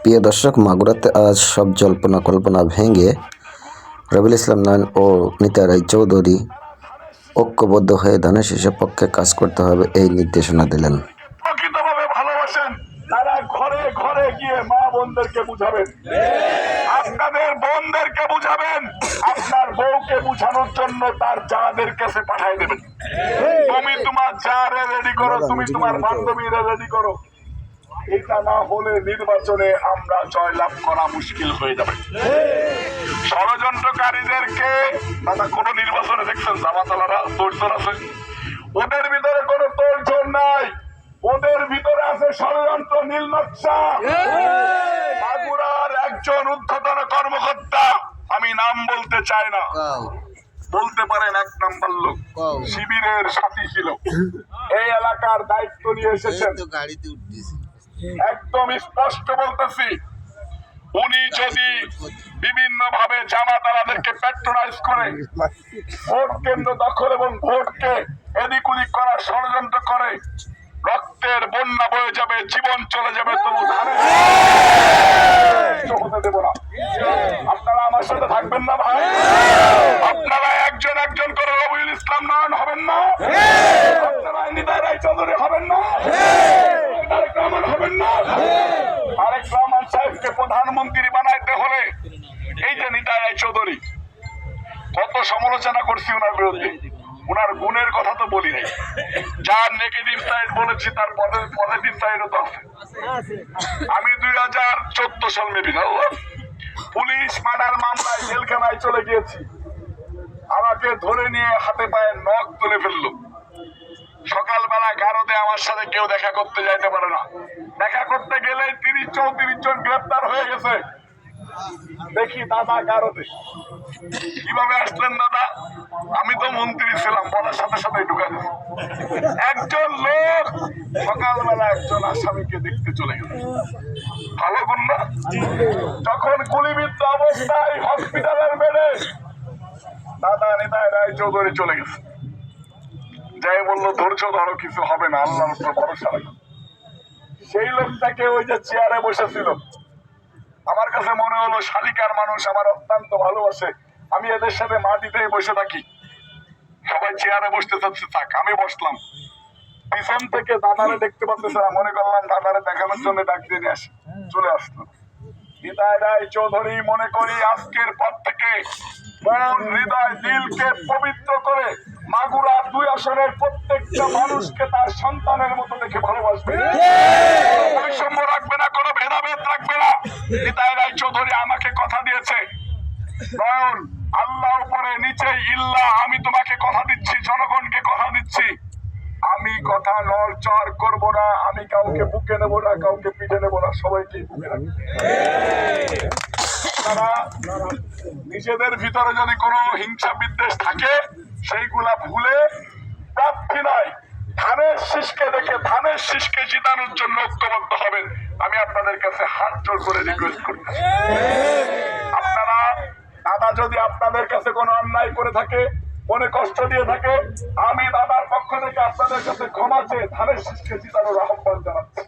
প্রিয় দর্শক, মাগুরাতে আজ সব জল্পনা কল্পনা ভেঙে রবিউল ইসলাম নয়ন ও নিতাই রায়চৌধুরী ঐক্যবদ্ধ হয়ে ধানের শীষের পক্ষে কাজ করতে হবে এই নির্দেশনা দিলেন। প্রকৃতভাবে ভালোবাসেন তারা ঘরে ঘরে গিয়ে মা বোনদেরকে বুঝাবেন, আপনাদের বোনদেরকে বুঝাবেন, আপনার বউকে বুঝানোর জন্য তার জাদের কাছে পাঠিয়ে দেবেন। তুমি তোমার জারে রেডি করো, তুমি তোমার বান্ধবীরা রেডি করো। এটা না হলে নির্বাচনে আমরা জয়লাভ করা মুশকিল হয়ে যাবে। ষড়যন্ত্রকারীদেরকে দাদা কোন নির্বাচনে দেখছেন জামাতালারা তোড়জোড় আছে? ওদের ভিতরে কোন তোড়জোড় নাই, ওদের ভিতরে আছে ষড়যন্ত্র, নীল নকশা। মাগুরার একজন ঊর্ধ্বতন কর্মকর্তা, আমি নাম বলতে চাই না, বলতে পারেন এক নাম্বার লোক, শিবিরের সাথী ছিল, এই এলাকার দায়িত্ব নিয়ে এসেছেন। একদম স্পষ্ট বলতেছি, উনি যদি বিভিন্ন ভাবে জামাতারাদেরকে প্যাট্রোনাইজ করে ভোট কেন্দ্র দখল এবং ভোটকে এদিক ওদিক করার ষড়যন্ত্র করে, রক্তের বন্যা বয়ে যাবে, জীবন চলে যাবে, তবু হতে দেব না। আপনারা আমার সাথে থাকবেন না ভাই? আপনারা একজন একজন করে রবিউল ইসলাম নয়ন হবেন না? আপনারা নিতাই রায়চৌধুরী হবেন না? তারেক রহমান হবেন না? তারেক রহমান সাহেবকে প্রধানমন্ত্রী বানাইতে হলে এই যে নিতাই রায়চৌধুরী, কত সমালোচনা করছি ওনার বিরুদ্ধে, ওনার গুণের কথা তো বলি নাই। যার নেগেটিভ সাইড বলেছি তার পজিটিভ সাইডও তো আছে। আমি 2014 সাল মেবি পুলিশ মার্ডার মামলায় জেলখানায় চলে গিয়েছি, আমাকে ধরে নিয়ে হাতে পায়ে নখ তুলে ফেললো। সকালবেলা গারদে আমার সাথে কেউ দেখা করতে যাইতে পারে না, দেখা করতে গেলে 30-34 জন গ্রেপ্তার হয়ে গেছে। দেখি দাদা গারদে কিভাবে আসলেন দাদা? আমি তো মন্ত্রী ছিলাম, বলার সাথে সাথে ঢুকে গেছে। একজন লোক সকালবেলা একজন আসামিকে দেখতে চলে গেল, ভালো গুণ না? যখন গুলিবিদ্ধ অবস্থায় হসপিটালের বেডে দাদা নিতাই রায়চৌধুরী চলে গেছে, যাই বললো ধৈর্য ধরো, কিছু হবে না, আল্লাহর উপর ভরসা রাখো। সেই লোকটাকে ওই যে চেয়ারে বসেছিল, আমার কাছে মনে হলো শালিকার মানুষ, আমার অত্যন্ত ভালোবাসে, আমি এদের সাথে মাটিতেই বসে থাকি, সবাই চেয়ারে বসতে চাচ্ছে, থাক আমি বসলাম। পিছন থেকে দাদারে দেখতে পাচ্ছে না, মনে করলাম দাদারে দেখানোর জন্য ডাক দিয়ে আসি, চলে আসলো। নিতাই রায়চৌধুরী মনে করি আজকের পর থেকে মন, হৃদয়, দিলকে পবিত্র করে মাগুরা 2 আসনের প্রত্যেকটা মানুষকে তার সন্তানের মতো দেখে ভালোবাসবে, বৈষম্য রাখবে না, কোনো ভেদাভেদ রাখবে না। নিতাই রায়চৌধুরী আমাকে কথা দিয়েছে, নয়ন আল্লাহ উপরে নিচে ইল্লা, আমি তোমাকে কথা দিচ্ছি, জনগণকে কথা দিচ্ছি, আমি কথা নড়চড় করব না, আমি কাউকে বুকে নেব না, কাউকে পিঠে নেব না, সবাইকে বুকে রাখবো। তারা নিজেদের ভিতরে যদি কোনো হিংসা বিদ্বেষ থাকে সেইগুলা ভুলে প্রার্থী নয়, ধানের শীষকে দেখে ধানের শীষকে জিতানোর জন্য ঐক্যবদ্ধ হবেন। আমি আপনাদের কাছে হাত জোড় করে রিকোয়েস্ট করতেছি, আপনারা দাদা যদি আপনাদের কাছে কোনো অন্যায় করে থাকে, মনে কষ্ট দিয়ে থাকে, আমি দাদার পক্ষ থেকে আপনাদের কাছে ক্ষমা চেয়ে ধানের শীষকে জিতানোর আহ্বান জানাচ্ছি।